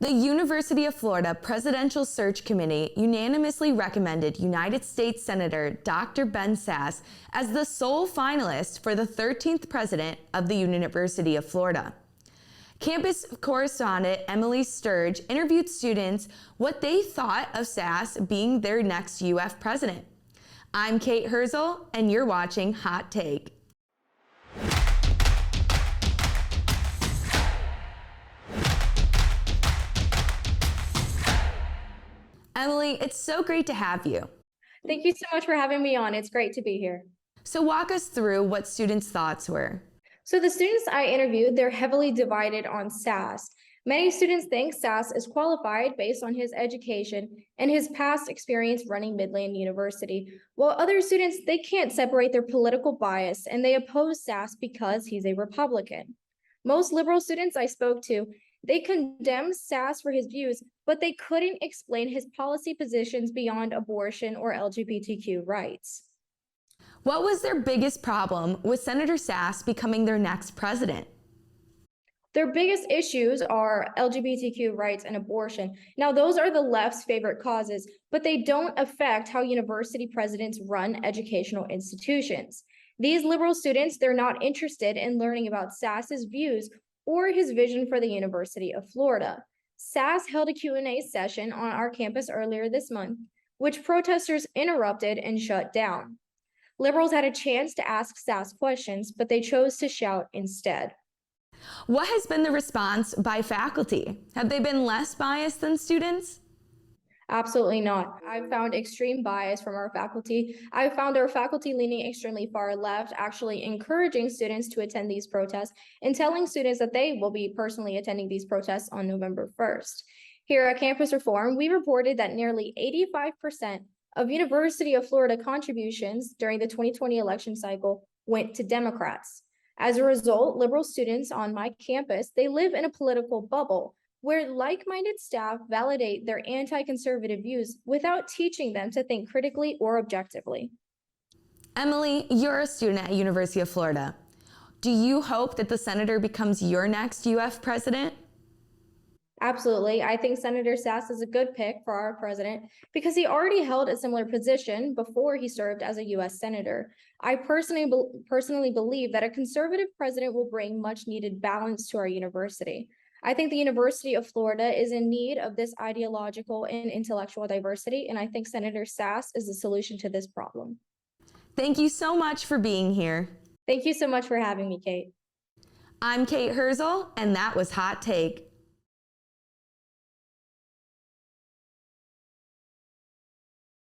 The University of Florida Presidential Search Committee unanimously recommended United States Senator Dr. Ben Sasse as the sole finalist for the 13th president of the University of Florida. Campus correspondent Emily Sturge interviewed students what they thought of Sasse being their next UF president. I'm Kate Hirzel, and you're watching Hot Take. Emily, it's so great to have you. Thank you so much for having me on. It's great to be here. So walk us through what students' thoughts were. So the students I interviewed, they're heavily divided on Sasse. Many students think Sasse is qualified based on his education and his past experience running Midland University, while other students, they can't separate their political bias and they oppose Sasse because he's a Republican. Most liberal students I spoke to, they condemned Sasse for his views, but they couldn't explain his policy positions beyond abortion or LGBTQ rights. What was their biggest problem with Senator Sasse becoming their next president? Their biggest issues are LGBTQ rights and abortion. Now, those are the left's favorite causes, but they don't affect how university presidents run educational institutions. These liberal students, they're not interested in learning about Sasse's views or his vision for the University of Florida. Sasse held a Q&A session on our campus earlier this month, which protesters interrupted and shut down. Liberals had a chance to ask Sasse questions, but they chose to shout instead. What has been the response by faculty? Have they been less biased than students? Absolutely not. I've found extreme bias from our faculty. I've found our faculty leaning extremely far left, actually encouraging students to attend these protests and telling students that they will be personally attending these protests on November 1st. Here at Campus Reform, we reported that nearly 85% of University of Florida contributions during the 2020 election cycle went to Democrats. As a result, liberal students on my campus, they live in a political bubble where like-minded staff validate their anti-conservative views without teaching them to think critically or objectively. Emily, you're a student at University of Florida. Do you hope that the senator becomes your next UF president? Absolutely. I think Senator Sasse is a good pick for our president because he already held a similar position before he served as a U.S. senator. I personally believe that a conservative president will bring much needed balance to our university. I think the University of Florida is in need of this ideological and intellectual diversity, and I think Senator Sasse is the solution to this problem. Thank you so much for being here. Thank you so much for having me, Kate. I'm Kate Hirzel, and that was Hot Take.